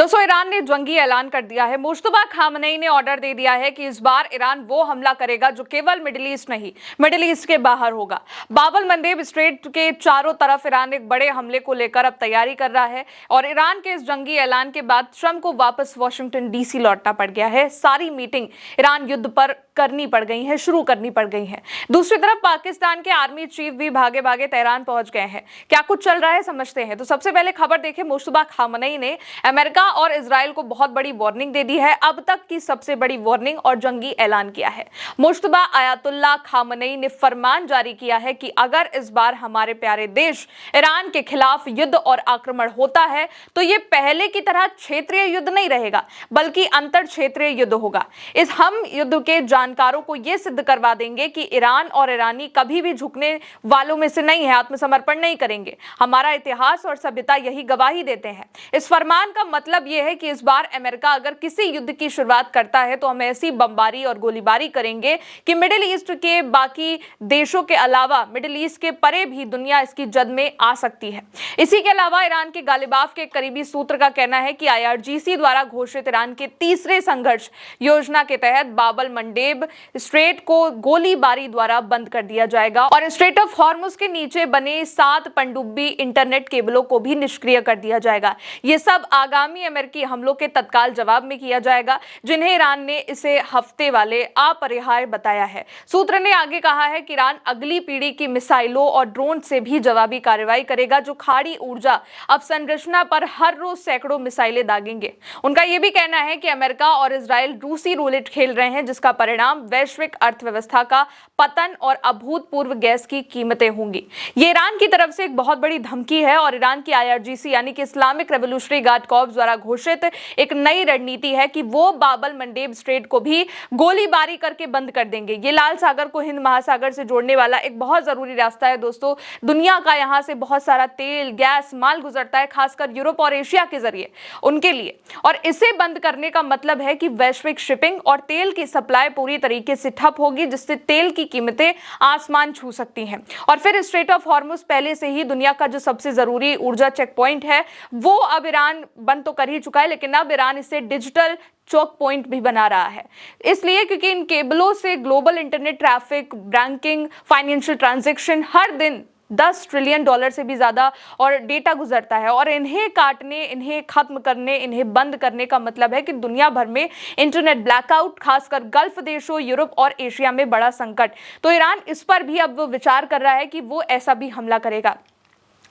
दोस्तों, ईरान ने जंगी ऐलान कर दिया है। मुश्तबा खामनेई ने ऑर्डर दे दिया है कि इस बार ईरान वो हमला करेगा जो केवल मिडिल ईस्ट नहीं, मिडिल ईस्ट के बाहर होगा। बाब अल मंदेब स्ट्रेट के चारों तरफ ईरान एक बड़े हमले को लेकर अब तैयारी कर रहा है और ईरान के इस जंगी ऐलान के बाद ट्रंप को वापस वॉशिंगटन डीसी लौटना पड़ गया है। सारी मीटिंग ईरान युद्ध पर करनी पड़ गई है, शुरू करनी पड़ गई है। दूसरी तरफ पाकिस्तान के आर्मी चीफ भी भागे भागे तेहरान पहुंच गए हैं। क्या कुछ चल रहा है समझते हैं। तो सबसे पहले खबर देखें, मुश्तबा खामनेई ने अमेरिका और इजराइल को बहुत बड़ी वार्निंग दे दी है, अब तक की सबसे बड़ी वार्निंग और जंगी ऐलान किया है। मुश्तबा आयतुल्लाह खामनेई ने फरमान जारी किया है कि अगर इस बार हमारे प्यारे देश ईरान के खिलाफ युद्ध और आक्रमण होता है तो ये पहले की तरह क्षेत्रीय युद्ध नहीं रहेगा, बल्कि अंतर क्षेत्रीय युद्ध होगा। इस हम युद्ध के जानकारों को यह सिद्ध करवा देंगे कि ईरान और ईरानी कभी भी झुकने वालों में से नहीं है, आत्मसमर्पण नहीं करेंगे। हमारा इतिहास और सभ्यता यही गवाही देते हैं। इस फरमान का मतलब यह है कि इस बार अमेरिका अगर किसी युद्ध की शुरुआत करता है तो हम ऐसी बमबारी और गोलीबारी करेंगे कि मिडिल ईस्ट के बाकी देशों के अलावा मिडिल ईस्ट के परे भी दुनिया इसकी जद में आ सकती है। इसी के अलावा ईरान के गालिबाफ के करीबी सूत्र का कहना है कि IRGC द्वारा घोषित ईरान के तीसरे संघर्ष योजना के तहत बाब अल मंडेब स्ट्रेट को गोलीबारी द्वारा बंद कर दिया जाएगा और स्ट्रेट ऑफ हॉर्मुज के नीचे बने 7 पनडुब्बी इंटरनेट केबलों को भी निष्क्रिय कर दिया जाएगा। ये सब आगामी अमेरिकी हमलों के तत्काल जवाब में किया जाएगा, जिन्हें ईरान ने इसे हफ्ते वाले अपरिहार्य बताया है। सूत्र ने आगे कहा है कि ईरान अगली पीढ़ी की मिसाइलों और ड्रोन से भी जवाबी कार्रवाई करेगा, जो खाड़ी ऊर्जा अवसंरचना पर हर रोज सैकड़ों मिसाइलें दागेंगे। उनका यह भी कहना है कि अमेरिका और इजराइल रूसी रूलेट खेल रहे हैं, जिसका परिणाम वैश्विक अर्थव्यवस्था का पतन और अभूतपूर्व गैस की कीमतें होंगी। ये ईरान की तरफ से एक बहुत बड़ी धमकी है और ईरान की IRGC यानी कि इस्लामिक रेवोल्यूशनरी गार्ड कॉर्प्स द्वारा घोषित एक नई रणनीति है कि वो बाब अल मंडेब स्ट्रेट को भी गोलीबारी करके बंद कर देंगे। ये लाल सागर को हिंद महासागर से जोड़ने वाला एक बहुत जरूरी रास्ता है दोस्तों। दुनिया का यहाँ से बहुत सारा तेल, गैस, माल गुजरता है, खासकर यूरोप और एशिया के जरिए उनके लिए। और इसे बंद करने का मतलब है कि वैश्विक शिपिंग और तेल की सप्लाई पूरी तरीके से ठप होगी, जिससे तेल की कीमतें आसमान छू सकती हैं। और फिर स्ट्रेट ऑफ हॉर्मुज पहले से ही दुनिया का जो सबसे जरूरी ऊर्जा चेक पॉइंट है, वो अब ईरान बंद तो कर ही चुका है, लेकिन अब ईरान इसे डिजिटल चौक पॉइंट भी बना रहा है। इसलिए क्योंकि इन केबलों से global internet traffic, banking, financial transaction हर दिन $10 ट्रिलियन से भी ज्यादा और डेटा गुजरता है और इन्हें काटने, इन्हें खत्म करने, इन्हें बंद करने का मतलब है कि दुनिया भर में इंटरनेट ब्लैकआउट, खासकर गल्फ देशों, यूरोप और एशिया में बड़ा संकट। तो ईरान इस पर भी अब विचार कर रहा है कि वो ऐसा भी हमला करेगा।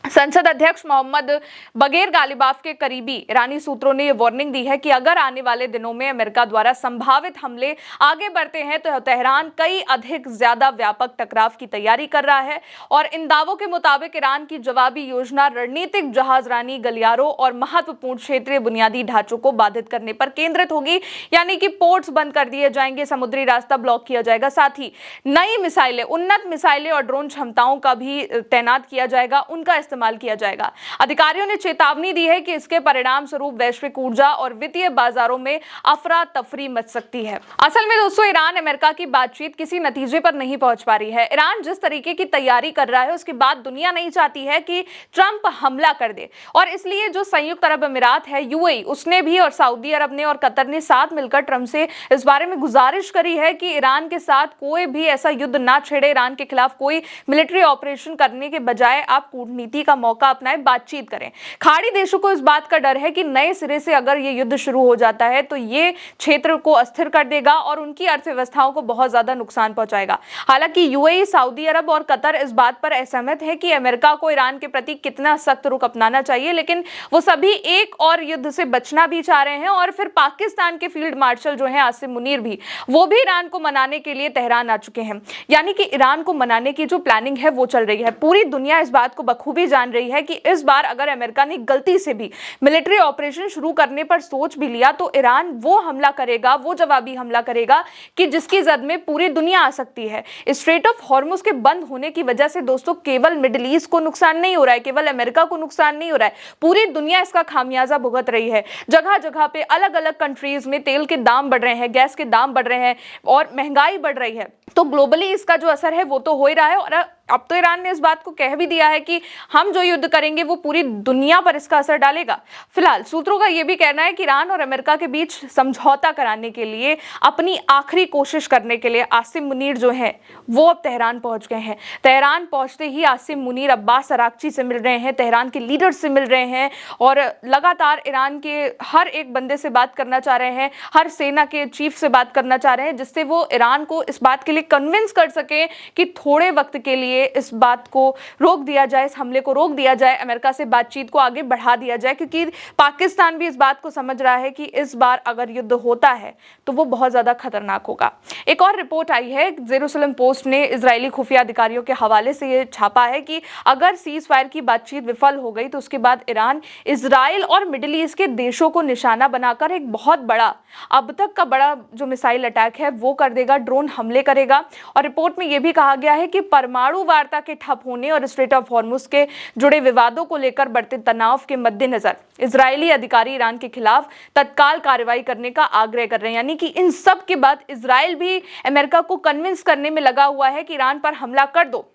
संसद अध्यक्ष मोहम्मद बगैर गालिबाफ के करीबी ईरानी सूत्रों ने यह वार्निंग दी है कि अगर आने वाले दिनों में अमेरिका द्वारा संभावित हमले आगे बढ़ते हैं तो तेहरान कई अधिक ज्यादा व्यापक टकराव की तैयारी कर रहा है। और इन दावों के मुताबिक ईरान की जवाबी योजना रणनीतिक जहाजरानी, गलियारों और महत्वपूर्ण क्षेत्रीय बुनियादी ढांचों को बाधित करने पर केंद्रित होगी, यानी कि पोर्ट्स बंद कर दिए जाएंगे, समुद्री रास्ता ब्लॉक किया जाएगा, साथ ही नई मिसाइलें, उन्नत मिसाइलें और ड्रोन क्षमताओं का भी तैनात किया जाएगा, उनका इस्तेमाल किया जाएगा। अधिकारियों ने चेतावनी दी है कि इसके परिणाम स्वरूप वैश्विक ऊर्जा और वित्तीय बाजारों में अफरा तफरी मच सकती है। असल में दोस्तों, ईरान अमेरिका की बातचीत किसी नतीजे पर नहीं पहुंच पा रही है। ईरान जिस तरीके की तैयारी कर रहा है उसके बाद दुनिया नहीं चाहती है कि ट्रंप हमला कर दे, और इसलिए जो संयुक्त अरब अमीरात है, UAE, उसने भी और सऊदी अरब ने और कतर ने साथ मिलकर ट्रंप से इस बारे में गुजारिश करी है कि ईरान के साथ कोई भी ऐसा युद्ध ना छेड़े, ईरान के खिलाफ कोई मिलिट्री ऑपरेशन करने के बजाय आप कूटनीति का मौका अपनाए, बातचीत करें। खाड़ी देशों को इस बात का डर है कि नए सिरे से अगर ये युद्ध शुरू हो जाता है तो ये क्षेत्र को अस्थिर कर देगा और उनकी अर्थव्यवस्थाओं को बहुत ज्यादा नुकसान पहुंचाएगा। हालांकि UAE, सऊदी अरब और कतर इस बात पर असहमत है कि अमेरिका को ईरान के प्रति कितना सख्त रुख अपनाना चाहिए, लेकिन वो सभी एक और युद्ध से बचना भी चाह रहे हैं। और फिर पाकिस्तान के फील्ड मार्शल जो है आसिम मुनीर भी, वो भी ईरान को मनाने के लिए तेहरान आ चुके हैं। यानी कि ईरान को मनाने की जो प्लानिंग है वो चल रही है। पूरी दुनिया इस बात को बखूबी जान रही है कि इस बार अगर अमेरिका ने गलती से भी मिलिट्री ऑपरेशन शुरू करने पर सोच भी लिया तो ईरान वो हमला करेगा, वो जवाबी हमला करेगा कि जिसकी जद में पूरी दुनिया आ सकती है। स्ट्रेट ऑफ हॉर्मुज के बंद होने की वजह से दोस्तों केवल मिडिल ईस्ट को नुकसान नहीं हो रहा है, केवल अमेरिका को नुकसान नहीं हो रहा है, पूरी दुनिया इसका खामियाजा भुगत रही है। जगह जगह पे अलग अलग कंट्रीज में तेल के दाम बढ़ रहे हैं, गैस के दाम बढ़ रहे हैं और महंगाई बढ़ रही है। तो ग्लोबली इसका जो असर है वो तो हो ही रहा है और अब तो ईरान ने इस बात को कह भी दिया है कि हम जो युद्ध करेंगे वो पूरी दुनिया पर इसका असर डालेगा। फिलहाल सूत्रों का यह भी कहना है कि ईरान और अमेरिका के बीच समझौता कराने के लिए अपनी आखिरी कोशिश करने के लिए आसिम मुनीर जो है वो अब तेहरान पहुंच गए हैं। तेहरान पहुंचते ही आसिम मुनीर अब्बास अराक्ची से मिल रहे हैं, तेहरान के लीडर से मिल रहे हैं और लगातार ईरान के हर एक बंदे से बात करना चाह रहे हैं, हर सेना के चीफ से बात करना चाह रहे हैं, जिससे वो ईरान को इस बात के लिए कन्विंस कर सके कि थोड़े वक्त के लिए इस बात को रोक दिया जाए, इस हमले को रोक दिया जाए, अमेरिका से बातचीत को आगे बढ़ा दिया जाए। क्योंकि पाकिस्तान भी इस बात को समझ रहा है कि इस बार अगर युद्ध होता है तो वो बहुत ज्यादा खतरनाक होगा। एक और रिपोर्ट आई है, जेरूसलम पोस्ट ने इजरायली खुफिया अधिकारियों के हवाले से ये छापा है कि अगर सीज फायर की बातचीत विफल हो गई तो उसके बाद ईरान इजराइल और मिडिल ईस्ट के देशों को निशाना बनाकर एक बहुत बड़ा, अब तक का बड़ा जो मिसाइल अटैक है वो कर देगा, ड्रोन हमले करेगा। और रिपोर्ट में यह भी कहा गया है कि परमाणु वार्ता के ठप होने और स्ट्रेट ऑफ हॉर्मुज के जुड़े विवादों को लेकर बढ़ते तनाव के मद्देनजर इजरायली अधिकारी ईरान के खिलाफ तत्काल कार्रवाई करने का आग्रह कर रहे हैं। यानी कि इन सब के बाद इजराइल भी अमेरिका को कन्विंस करने में लगा हुआ है कि ईरान पर हमला कर दो।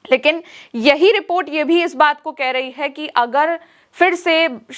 लेकिन यही रिपोर्ट ये भी इस बात को कह रही है कि अगर फिर से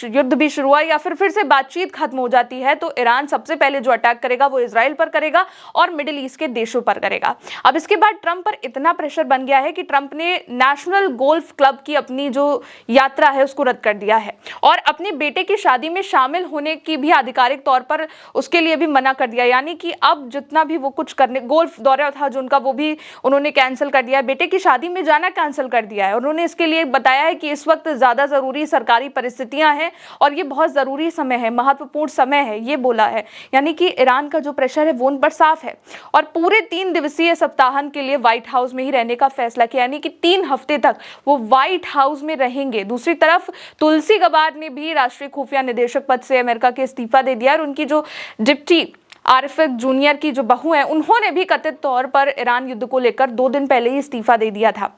युद्ध भी शुरू हुआ या फिर से बातचीत खत्म हो जाती है तो ईरान सबसे पहले जो अटैक करेगा वो इजराइल पर करेगा और मिडिल ईस्ट के देशों पर करेगा। अब इसके बाद ट्रंप पर इतना प्रेशर बन गया है कि ट्रंप ने नेशनल गोल्फ क्लब की अपनी जो यात्रा है उसको रद्द कर दिया है और अपने बेटे की शादी में शामिल होने की भी आधिकारिक तौर पर उसके लिए भी मना कर दिया। यानी कि अब जितना भी वो कुछ करने, गोल्फ दौरा था जो उनका वो भी उन्होंने कैंसिल कर दिया है, बेटे की शादी में जाना कैंसिल कर दिया है। उन्होंने इसके लिए बताया है कि इस वक्त ज्यादा जरूरी सरकारी परिस्थितियां हैं और ये बहुत जरूरी समय है, महत्वपूर्ण समय है, ये बोला है। यानी कि ईरान का जो प्रेशर है वो उन पर साफ है और पूरे 3 दिवसीय सप्ताहांत के लिए व्हाइट हाउस में ही रहने का फैसला किया, यानी कि 3 हफ्ते तक वो व्हाइट हाउस में रहेंगे। दूसरी तरफ तुलसी गबार्ड ने भी राष्ट्रीय खुफिया निदेशक पद से अमेरिका के इस्तीफा दे दिया और उनकी जो डिप्टी आरिफ जूनियर की जो बहू है उन्होंने भी कथित तौर पर ईरान युद्ध को लेकर 2 दिन पहले ही इस्तीफा दे दिया था।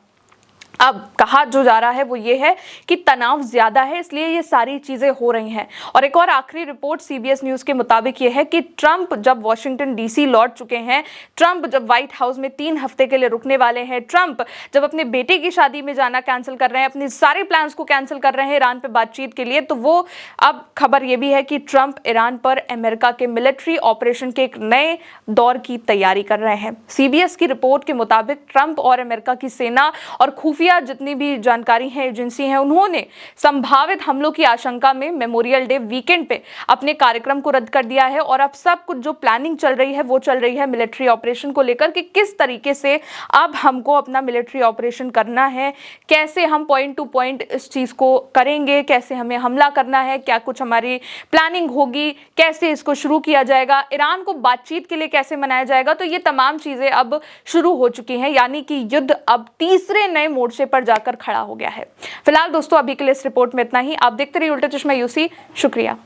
अब कहा जो जा रहा है वो ये है कि तनाव ज्यादा है, इसलिए ये सारी चीजें हो रही हैं। और एक और आखिरी रिपोर्ट सीबीएस न्यूज के मुताबिक ये है कि ट्रंप जब वॉशिंगटन डीसी लौट चुके हैं, ट्रंप जब व्हाइट हाउस में 3 हफ्ते के लिए रुकने वाले हैं, ट्रंप जब अपने बेटे की शादी में जाना कैंसिल कर रहे हैं, अपने सारे प्लान्स को कैंसिल कर रहे हैं ईरान पे बातचीत के लिए, तो वो अब खबर ये भी है कि ट्रंप ईरान पर अमेरिका के मिलिट्री ऑपरेशन के एक नए दौर की तैयारी कर रहे हैं। सीबीएस की रिपोर्ट के मुताबिक ट्रंप और अमेरिका की सेना और खुफिया जितनी भी जानकारी है, एजेंसी है, उन्होंने संभावित हमलों की आशंका में मेमोरियल डे वीकेंड पे अपने कार्यक्रम को रद्द कर दिया है और अब सब कुछ जो प्लानिंग चल रही है वो चल रही है मिलिट्री ऑपरेशन को लेकर कि किस तरीके से अब हमको अपना मिलिट्री ऑपरेशन करना है, कैसे हम पॉइंट टू पॉइंट इस चीज को करेंगे, कैसे हमें हमला करना है, क्या कुछ हमारी प्लानिंग होगी, कैसे इसको शुरू किया जाएगा, ईरान को बातचीत के लिए कैसे मनाया जाएगा। तो ये तमाम चीजें अब शुरू हो चुकी हैं, यानी कि युद्ध अब तीसरे नए मोर्चे पर जाकर खड़ा हो गया है। फिलहाल दोस्तों अभी के लिए इस रिपोर्ट में इतना ही। आप देखते रहिए उल्टा चश्मा यूसी। शुक्रिया।